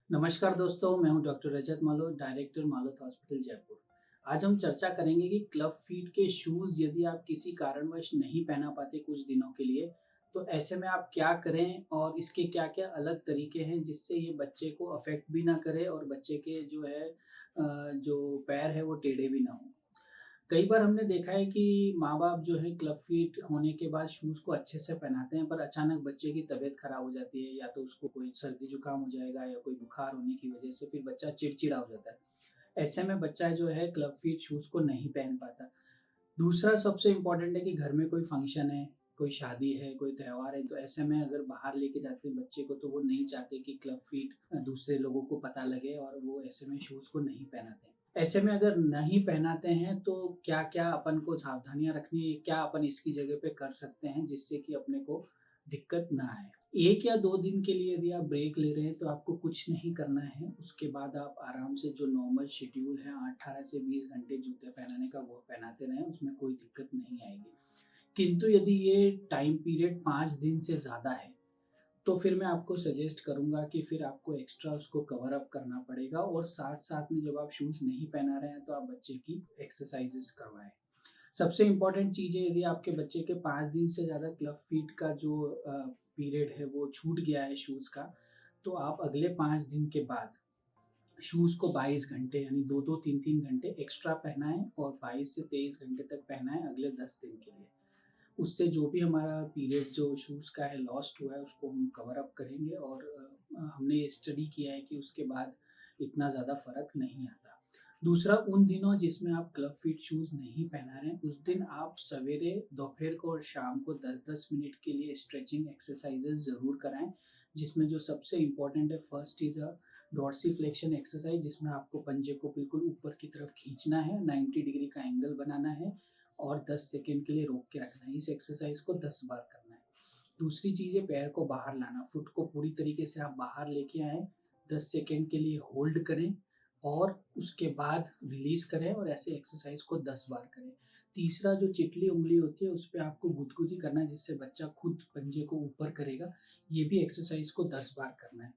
नमस्कार दोस्तों, मैं हूं डॉक्टर रजत मालोत, डायरेक्टर मालोत हॉस्पिटल जयपुर। आज हम चर्चा करेंगे कि क्लब फीट के शूज़ यदि आप किसी कारणवश नहीं पहना पाते कुछ दिनों के लिए, तो ऐसे में आप क्या करें और इसके क्या-क्या अलग तरीके हैं जिससे ये बच्चे को अफ़ेक्ट भी ना करे और बच्चे के जो पैर है वो टेढ़े भी ना हों। कई बार हमने देखा है कि माँ-बाप जो है क्लब फीट होने के बाद शूज़ को अच्छे से पहनाते हैं, पर अचानक बच्चे की तबीयत खराब हो जाती है या तो उसको कोई सर्दी-जुकाम हो जाएगा या कोई बुखार होने की वजह से फिर बच्चा चिड़चिड़ा हो जाता है। ऐसे में बच्चा जो है क्लब फीट शूज़ को नहीं पहन पाता। दूसरा सबसे इम्पोर्टेंट है कि घर में कोई फंक्शन है, कोई शादी है, कोई त्योहार है, तो ऐसे में अगर बाहर लेके जाते हैं बच्चे को तो वो नहीं चाहते कि क्लब फीट दूसरे लोगों को पता लगे और वो ऐसे में शूज़ को नहीं पहनाते हैं। ऐसे में अगर नहीं पहनाते हैं तो क्या-क्या अपन को सावधानियाँ रखनी है, क्या अपन इसकी जगह पे कर सकते हैं जिससे कि अपने को दिक्कत ना आए। 1 या 2 दिन के लिए यदि आप ब्रेक ले रहे हैं तो आपको कुछ नहीं करना है। उसके बाद आप आराम से जो नॉर्मल शेड्यूल है 18 से 20 घंटे जूते पहनाने का वो पहनाते रहें, उसमें कोई दिक्कत नहीं आएगी। किंतु यदि ये टाइम पीरियड 5 दिन से ज़्यादा है, तो फिर मैं आपको सजेस्ट करूँगा कि फिर आपको एक्स्ट्रा उसको कवर अप करना पड़ेगा और साथ-साथ में जब आप शूज़ नहीं पहना रहे हैं, तो आप बच्चे की एक्सरसाइज़ेज़ करवाएँ। सबसे इम्पोर्टेंट चीज़ है यदि आपके बच्चे के 5 दिन से ज़्यादा क्लब फीट का जो पीरियड है वो छूट गया है शूज़ का, तो आप अगले 5 दिन के बाद शूज़ को 22 घंटे यानी 2-2 3-3 घंटे एक्स्ट्रा पहनाएँ और 22 से 23 घंटे तक पहनाएँ अगले 10 दिन के लिए। उससे जो भी हमारा पीरियड जो शूज़ का है लॉस्ट हुआ है उसको हम कवर अप करेंगे और हमने ये स्टडी किया है कि उसके बाद इतना ज़्यादा फ़र्क नहीं आता। दूसरा उन दिनों जिसमें आप क्लब फिट शूज़ नहीं पहना रहे हैं, उस दिन आप सवेरे, दोपहर को और शाम को 10-10 मिनट के लिए स्ट्रेचिंग एक्सरसाइज़ेज़ ज़रूर कराएँ, जिसमें जो सबसे इम्पोर्टेंट है फर्स्ट इज़ डॉर्सिफ्लेक्शन एक्सरसाइज़ जिसमें आपको पंजे को बिल्कुल ऊपर की तरफ खींचना है, 90 डिग्री का एंगल बनाना है और 10 सेकंड के लिए रोक के रखना है। इस एक्सरसाइज़ को 10 बार करना है। दूसरी चीज़ है पैर को बाहर लाना, फुट को पूरी तरीके से आप बाहर लेके आएँ, 10 सेकंड के लिए होल्ड करें और उसके बाद रिलीज़ करें और ऐसे एक्सरसाइज़ को 10 बार करें। तीसरा जो चिटली उँगली होती है, उसपे आपको गुदगुदी करना है जिससे बच्चा खुद पंजे को ऊपर करेगा। ये भी एक्सरसाइज़ को 10 बार करना है।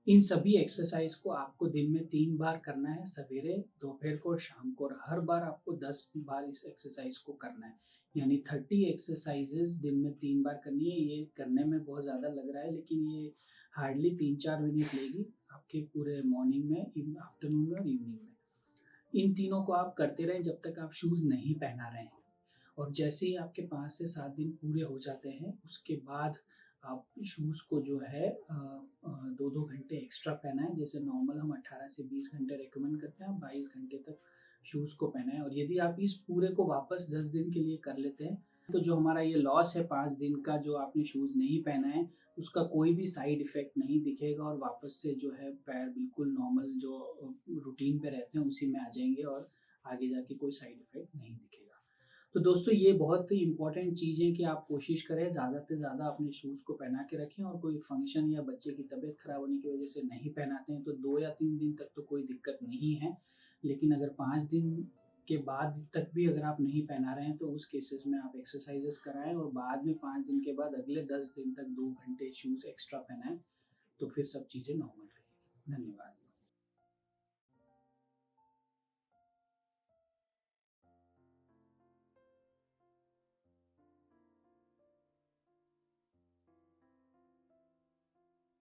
इन सभी एक्सरसाइज़ को आपको दिन में 3 बार करना है, सवेरे, दोपहर को और शाम को और हर बार आपको 10 बार इस एक्सरसाइज़ को करना है। यानी 30 एक्सरसाइज़ेज़ दिन में 3 बार करनी है। ये करने में बहुत ज़्यादा लग रहा है लेकिन ये हार्डली 3-4 मिनट लेगी आपके पूरे मॉर्निंग में, आफ्टरनून में और इवनिंग में। इन तीनों को आप करते रहें जब तक आप शूज़ नहीं पहना रहे हैं। और जैसे ही आपके 5 से 7 दिन पूरे हो जाते हैं, उसके बाद आप शूज़ को जो है 2-2 घंटे एक्स्ट्रा पहनाएँ। जैसे नॉर्मल हम 18 से 20 घंटे रिकमेंड करते हैं, आप 22 घंटे तक शूज़ को पहनाएँ और यदि आप इस पूरे को वापस 10 दिन के लिए कर लेते हैं, तो जो हमारा ये लॉस है 5 दिन का जो आपने शूज़ नहीं पहना है, उसका कोई भी साइड इफ़ेक्ट नहीं दिखेगा और वापस से जो है पैर बिल्कुल नॉर्मल जो रूटीन पे रहते हैं, उसी में आ जाएँगे और आगे जाके कोई साइड इफ़ेक्ट नहीं दिखेगा। तो दोस्तों ये बहुत ही इम्पोर्टेंट चीज़ है कि आप कोशिश करें ज़्यादा से ज़्यादा अपने शूज़ को पहना के रखें और कोई फंक्शन या बच्चे की तबीयत खराब होने की वजह से नहीं पहनाते हैं तो 2 या 3 दिन तक तो कोई दिक्कत नहीं है। लेकिन अगर 5 दिन के बाद तक भी अगर आप नहीं पहना रहे हैं तो उस केसेज़ में आप एक्सरसाइज़ेज़ कराएँ और बाद में 5 दिन के बाद अगले 10 दिन तक 2 घंटे शूज़ एक्स्ट्रा पहनाएँ, तो फिर सब चीज़ें नॉर्मल रहेंगी। धन्यवाद।